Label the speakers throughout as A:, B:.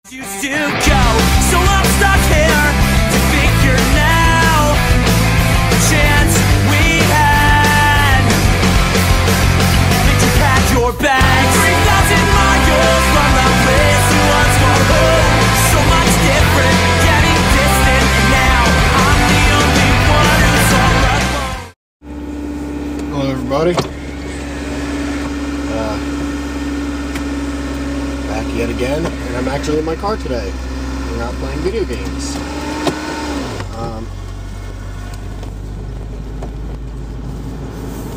A: Used to go, so I'm stuck here to figure now the chance we had. Did you pack your bags? 3,000 miles from the place you once called home. So much different, getting distant, and now I'm the only one who's all alone.
B: Hello everybody. Back yet again, and I'm actually in my car today. We're not playing video games.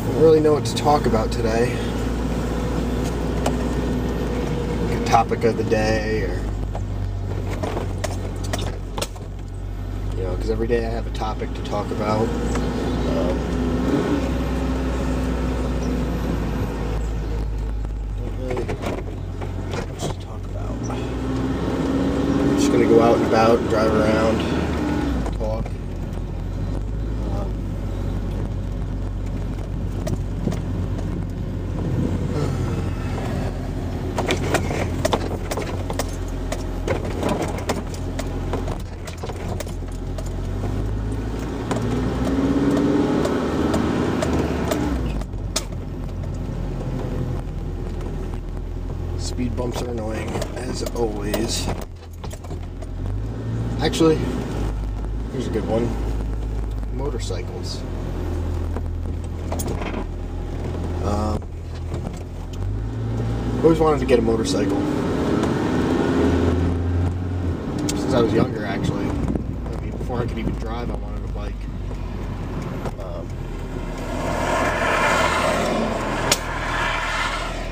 B: Don't really know what to talk about today. Like a topic of the day, or because every day I have a topic to talk about. Gonna go out and about, drive around, talk. Speed bumps are annoying, as always. Actually, here's a good one. Motorcycles. Always wanted to get a motorcycle. Since I was younger, actually. I mean, before I could even drive, I wanted a bike.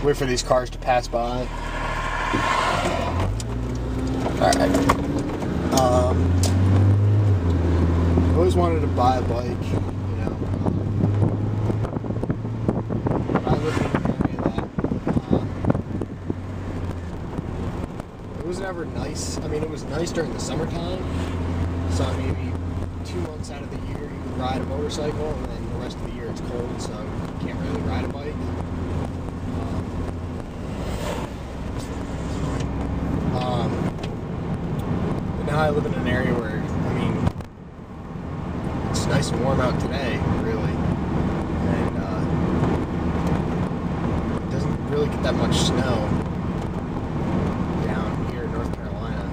B: Wait for these cars to pass by. Alright. I always wanted to buy a bike, I lived in an area that, it was never nice. I mean, it was nice during the summertime, so maybe 2 months out of the year you could ride a motorcycle, and then the rest of the year it's cold, so you can't really ride a bike. Now I live in an area where, it's nice and warm out today, really, and it doesn't really get that much snow down here in North Carolina.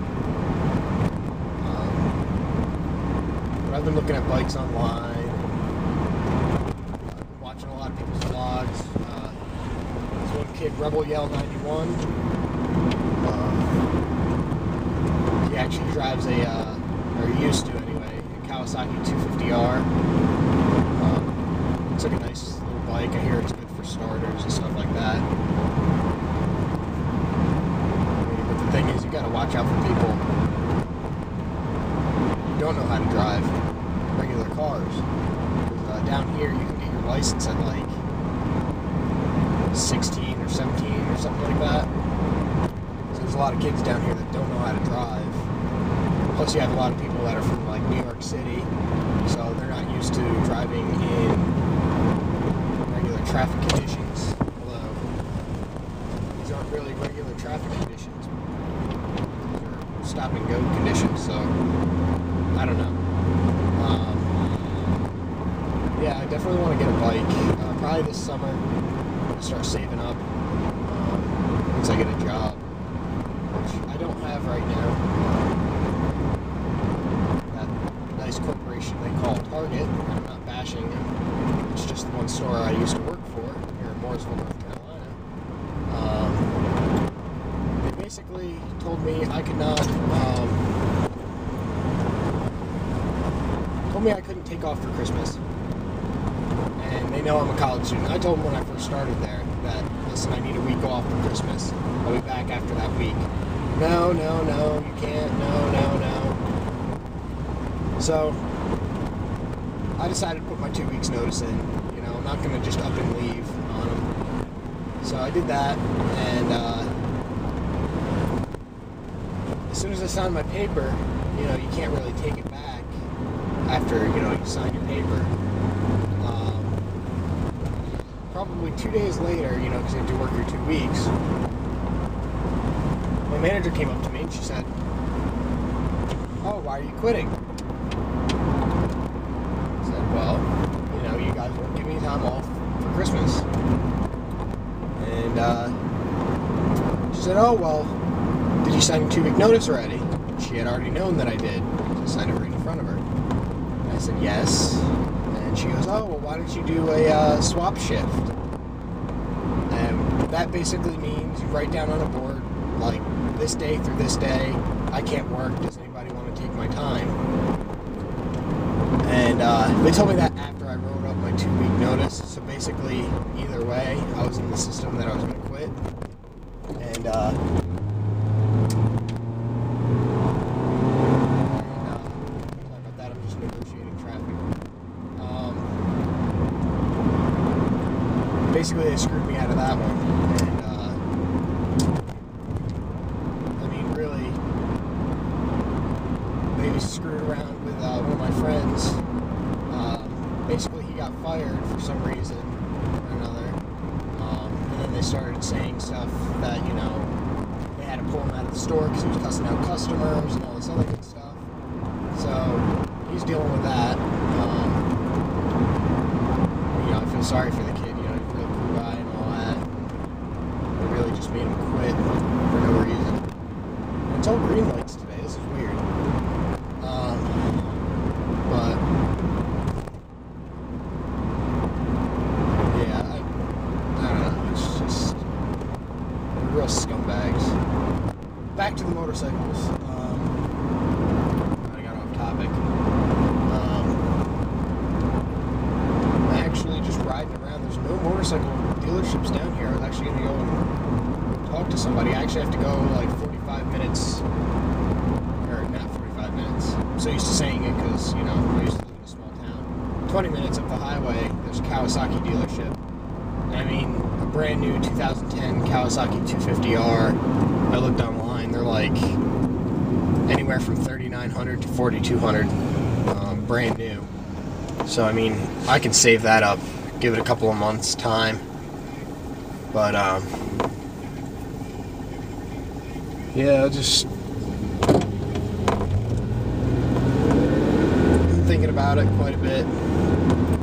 B: But I've been looking at bikes online, watching a lot of people's vlogs. There's one kid, Rebel Yell 91. He actually drives or he used to anyway, a Kawasaki 250R. It's like a nice little bike. I hear it's good for starters and stuff like that. But the thing is, you gotta watch out for people who don't know how to drive regular cars. Down here, you can get your license at like 16 or 17 or something like that. So there's a lot of kids down here that don't know how to drive. Plus you have a lot of people that are from like New York City, so they're not used to driving in regular traffic conditions. Although these aren't really regular traffic conditions. They're stop and go conditions, so I don't know. Yeah, I definitely want to get a bike. Probably this summer. I'll start saving up once I get a job, which I don't have right now. Corporation they call Target. I'm not bashing them. It's just the one store I used to work for here in Mooresville, North Carolina. They basically told me I could not, told me I couldn't take off for Christmas. And they know I'm a college student. I told them when I first started there that, listen, I need a week off for Christmas. I'll be back after that week. No, you can't. No. So, I decided to put my 2 weeks notice in. I'm not going to just up and leave on them. So I did that, and as soon as I signed my paper, you can't really take it back after, you sign your paper. Probably 2 days later, because you have to work your 2 weeks, my manager came up to me and she said, "Oh, why are you quitting?" I said, "Well, you know, you guys won't give me time off for Christmas." And she said, "Oh, well, did you sign a 2-week notice already?" She had already known that I did. I signed it right in front of her. And I said, "Yes." And she goes, "Oh, well, why don't you do a swap shift?" And that basically means you write down on a board, like, this day through this day, I can't work. Does anybody want to take my time? And they told me that after I wrote up my 2-week notice. So basically, either way, I was in the system that I was going to quit. And sorry about that. I'm just negotiating traffic. Basically, they screwed me out of that one. And I mean, really, they screwed around with one of my friends. Basically, he got fired for some reason or another. And then they started saying stuff that, you know, they had to pull him out of the store because he was cussing out customers and all this other good stuff. So he's dealing with that. You know, I feel sorry for the kid. You know, he's a really cool guy and all that. They really just made him quit for no reason. And it's all green lights today. This is weird. But yeah, I don't know. It's just they're real scumbags. Back to the motorcycles. I got off topic. I'm actually just riding around. There's no motorcycle dealerships down here. I was actually going to go and talk to somebody. I actually have to go like 45 minutes, or not 45 minutes. I'm so used to saying it because, you know, I used to live in a small town. 20 minutes up the highway, there's a Kawasaki dealership. I mean, a brand new 2010 Kawasaki 250R. I looked online, they're like anywhere from $3,900 to $4,200, brand new. So I mean, I can save that up, give it a couple of months time. But yeah, just thinking about it quite a bit.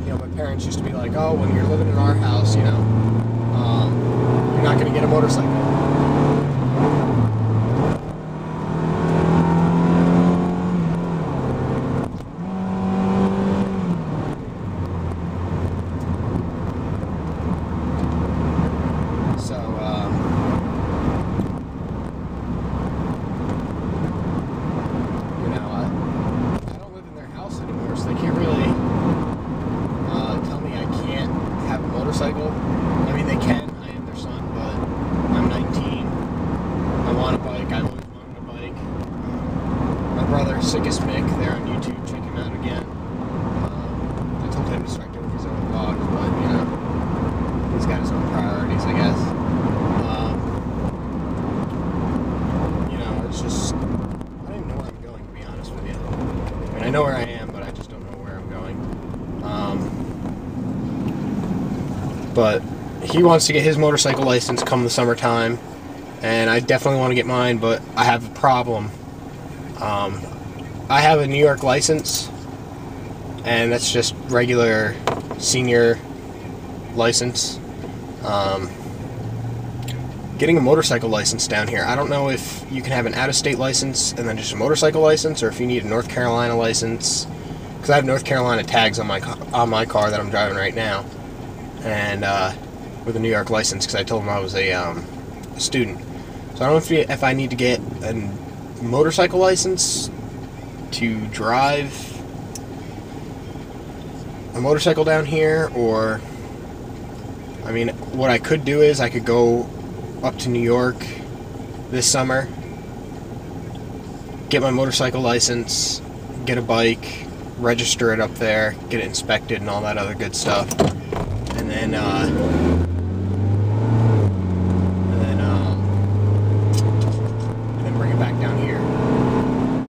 B: You know, my parents used to be like, "Oh, when you're living in our house, you know, you're not going to get a motorcycle." So, you know, I don't live in their house anymore, so they can't really tell me I can't have a motorcycle. I mean, they can. I am their son, but I'm 19. I want a bike. I've always wanted a bike. My brother, Sickest Mick, there on YouTube. Check him out again. I told him to start doing his own vlogs, but, you know, he's got his own priorities, I guess. You know, it's just, I don't even know where I'm going, to be honest with you. I mean, I know where I am, but I just don't know where I'm going. But he wants to get his motorcycle license come the summertime, and I definitely want to get mine, but I have a problem. I have a New York license, and that's just regular senior license. Getting a motorcycle license down here, I don't know if you can have an out-of-state license and then just a motorcycle license, or if you need a North Carolina license, because I have North Carolina tags on my car that I'm driving right now, and with a New York license, because I told him I was a student. So I don't know if I need to get a motorcycle license to drive a motorcycle down here, or, I mean, what I could do is I could go up to New York this summer, get my motorcycle license, get a bike, register it up there, get it inspected and all that other good stuff, and then